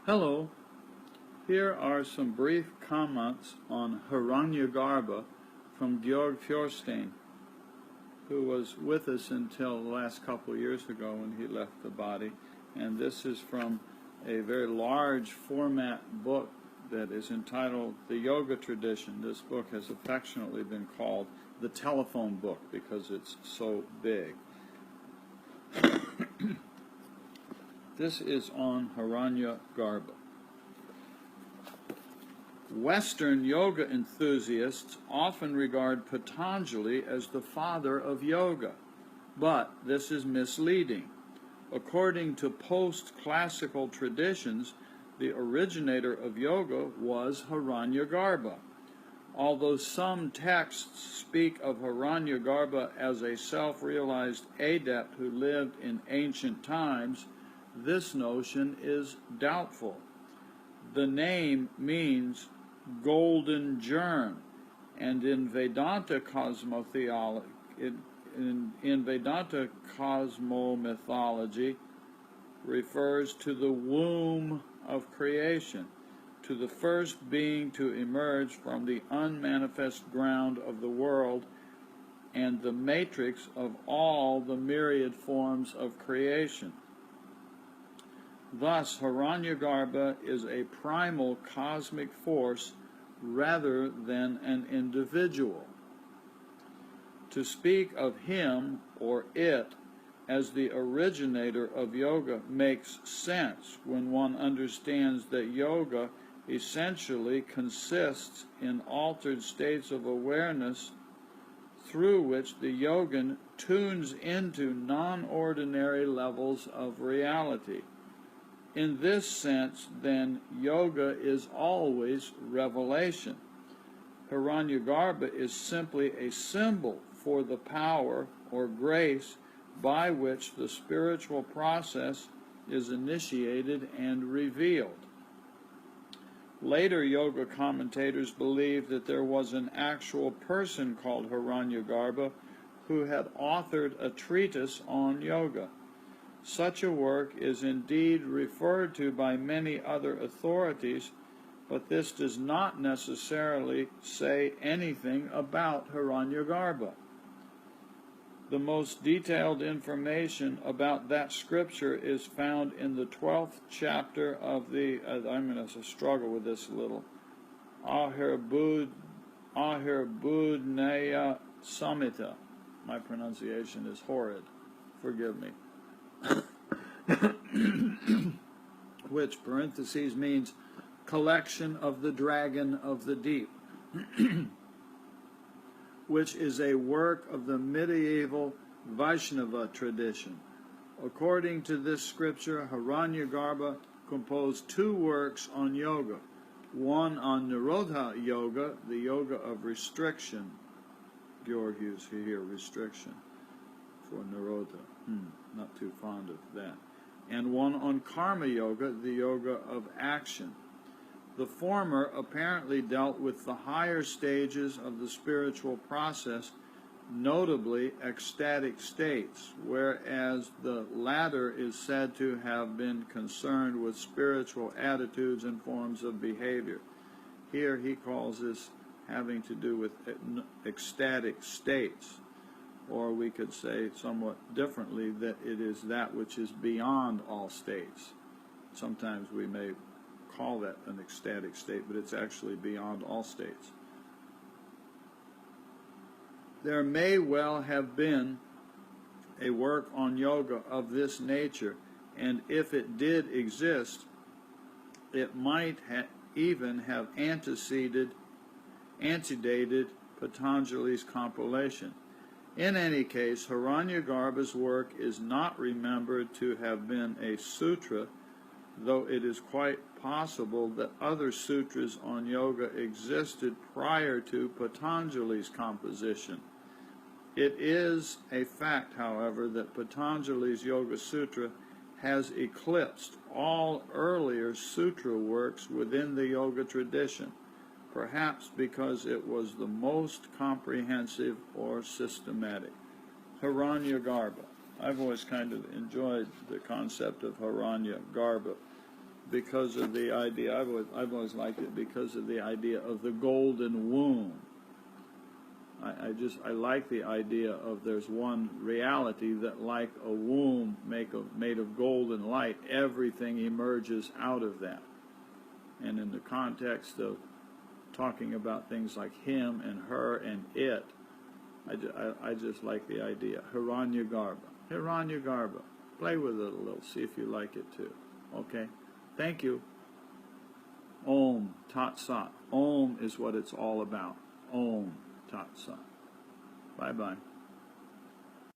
Hello, here are some brief comments on HIranyagarbha from Georg Feuerstein, who was with us until the last couple of years ago when he left the body. And this is from a very large format book that is entitled The Yoga Tradition. This book has affectionately been called the telephone book because it's so big. This is on HIranyagarbha. Western yoga enthusiasts often regard Patanjali as the father of yoga, but this is misleading. According to post-classical traditions, the originator of yoga was HIranyagarbha. Although some texts speak of HIranyagarbha as a self-realized adept who lived in ancient times, this notion is doubtful. The name means golden germ, and in Vedanta cosmomythology, refers to the womb of creation, to the first being to emerge from the unmanifest ground of the world and the matrix of all the myriad forms of creation. Thus, HIranyagarbha is a primal cosmic force rather than an individual. To speak of him or it as the originator of yoga makes sense when one understands that yoga essentially consists in altered states of awareness through which the yogin tunes into non-ordinary levels of reality. In this sense, then, yoga is always revelation. HIranyagarbha is simply a symbol for the power or grace by which the spiritual process is initiated and revealed. Later yoga commentators believed that there was an actual person called HIranyagarbha who had authored a treatise on yoga. Such a work is indeed referred to by many other authorities, but this does not necessarily say anything about HIranyagarbha. The most detailed information about that scripture is found in the 12th chapter of the, I'm going to struggle with this a little, Ahirbudnaya Samhita. My pronunciation is horrid. Forgive me. Which, parentheses, means collection of the dragon of the deep, which is a work of the medieval Vaishnava tradition. According to this scripture, HIranyagarbha composed two works on yoga, one on Nirodha Yoga, the yoga of restriction. Georg used here restriction for Nirodha. Not too fond of that. And one on Karma Yoga, the yoga of action. The former apparently dealt with the higher stages of the spiritual process, notably ecstatic states, whereas the latter is said to have been concerned with spiritual attitudes and forms of behavior. Here he calls this having to do with ecstatic states. Or we could say somewhat differently that it is that which is beyond all states. Sometimes we may call that an ecstatic state, but it's actually beyond all states. There may well have been a work on yoga of this nature, and if it did exist, it might even have antedated Patanjali's compilation. In any case, HIranyagarbha's work is not remembered to have been a sutra, though it is quite possible that other sutras on yoga existed prior to Patanjali's composition. It is a fact, however, that Patanjali's Yoga Sutra has eclipsed all earlier sutra works within the yoga tradition, perhaps because it was the most comprehensive or systematic. HIranyagarbha. I've always kind of enjoyed the concept of HIranyagarbha. because of the idea, I've always liked it because of the idea of the golden womb. I like the idea of there's one reality that, like a womb made of golden light, everything emerges out of that. And in the context of talking about things like him and her and it, I just like the idea. HIranyagarbha. HIranyagarbha. Play with it a little. See if you like it too. Okay? Thank you. Om Tat Sat. Om is what it's all about. Om Tat Sat. Bye-bye.